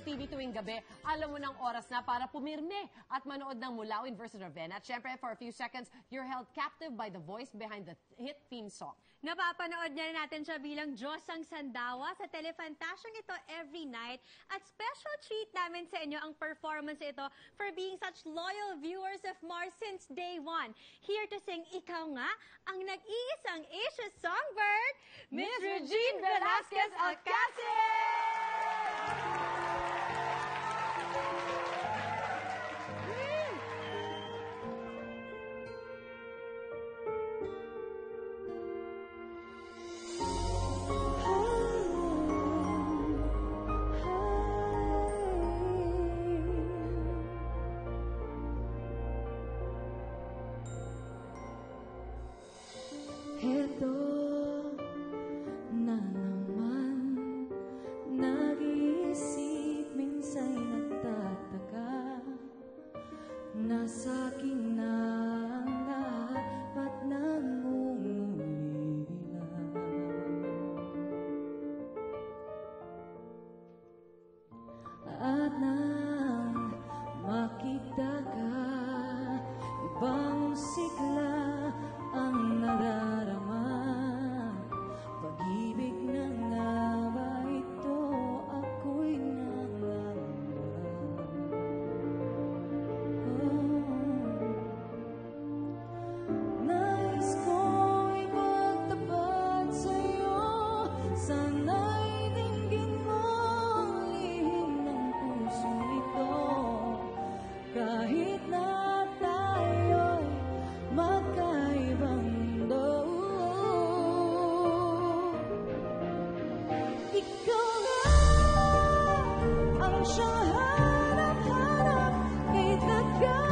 TV tuwing gabi, alam mo ng oras na para pumirme at manood ng Mulawin versus Ravenna. At syempre, for a few seconds, you're held captive by the voice behind the hit theme song. Napapanood na natin siya bilang Diyos ang Sandawa sa Telefantasyong ito every night. At special treat namin sa inyo ang performance ito for being such loyal viewers of Mars since day one. Here to sing Ikaw Nga, ang nag-iisang Asia songbird, Miss Regine Velasquez Alcacid! Heto na naman, nag-iisip, minsan'y nagtataka. Nasa akin na ang lahat, ba't nangungulila? At nang makita ka, ibang sigla ang nadarama. Pag-ibig na nga ba ito, ako'y nangangamba. Nais ko'y magtapat sa'yo, sana'y dinggin mo ang lihim ng pusong ito. Kahit na tayo'y magkaibang mundo, ikaw nga ang siyang hanap-hanap, kay taga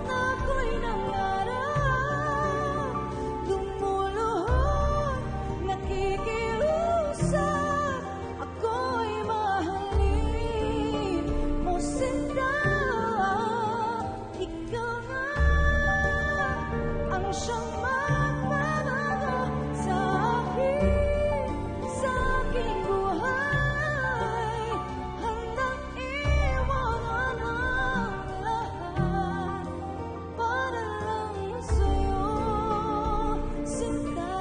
na ako'y nangarap. Lumuluhod, nakikiusap, ako'y mahalin mo sinta. Ikaw nga ang siyang magbabago sa aking buhay. Handang iwanan ang lahat para lang sa'yo, sinta.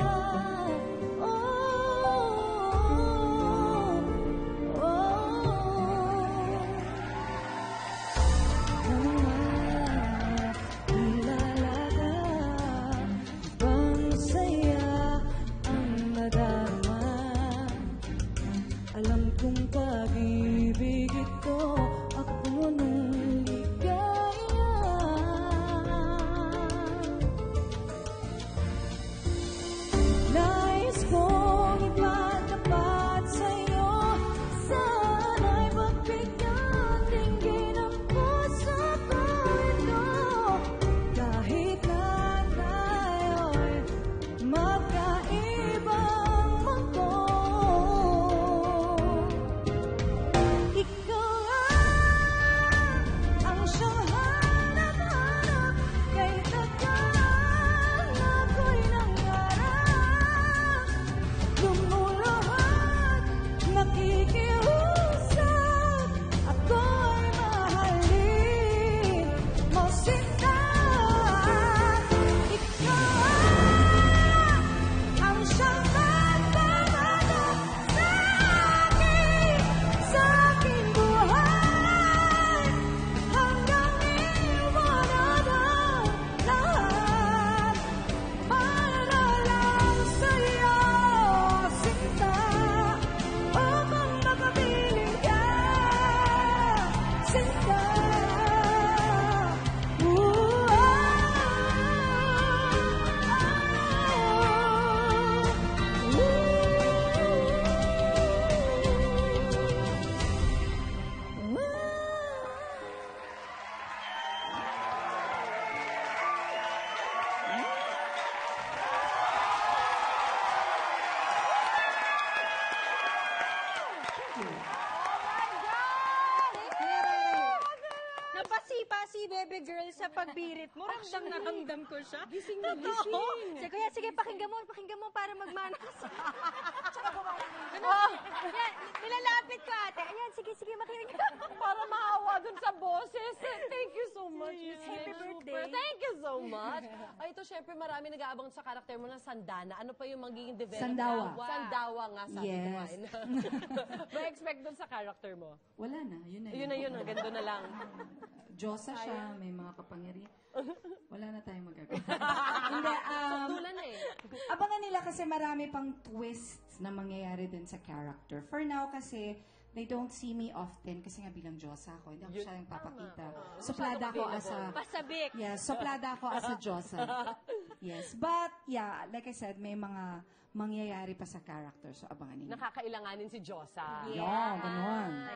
Alam kong pag-ibig ito, ako nung ligaya. Nais kong ipatapat sa'yo, sana'y pagbigyan dinggin ang puso ko ito. Kahit na tayo'y magkaibang mundo, ikaw nga ang siyang hanap-hanap, kay tagal ako'y nangarap. Lumuluhod, nakikiusap, ako'y mahalin mo sinta. Ikaw ang siyang magbabago sa aking buhay. Hanggang iwanan ang lahat para lang sa'yo, sinta. Upang makapiling ka, sinta. Napasipa si Bebe Girl sa pagbirit mo. Ramdam na ramdam ko siya. Gising na Totoo. gising. Sige, kuya, sige, pakinggan mo para magmanas. Tsaka gumawa ng Ano? Yan, nilalapit Makinig ka, ate. Ayan, sige, makinig ka. Para maawa dun sa boses. Thank you so much. Miss Happy Mitch. birthday. Super. Thank you so much. Ay, ito syempre marami nag-aabang sa karakter mo ng Sandana. Ano pa yung magiging development? Sandawa. Sandawa nga sabi ko nga. Yes. May expect dun sa character mo? Wala na, yun na Yun na yun, hanggang doon na lang. Diyosa siya, may mga kapangyarihan. Wala na tayong magagawa. Hindi, Tulan na eh. abangan nila kasi marami pang twists na mangyayari din sa character. For now kasi, they don't see me often kasi nga bilang Diyosa ako. Hindi ako siya yung papakita. Suplada ako as a... Pasabik. Yes, suplada ako as a Diyosa. Yes, but yeah, like I said, may mga mangyayari pa sa character. So abangan ninyo. Nakakailanganin si Josa. Yeah, ganon.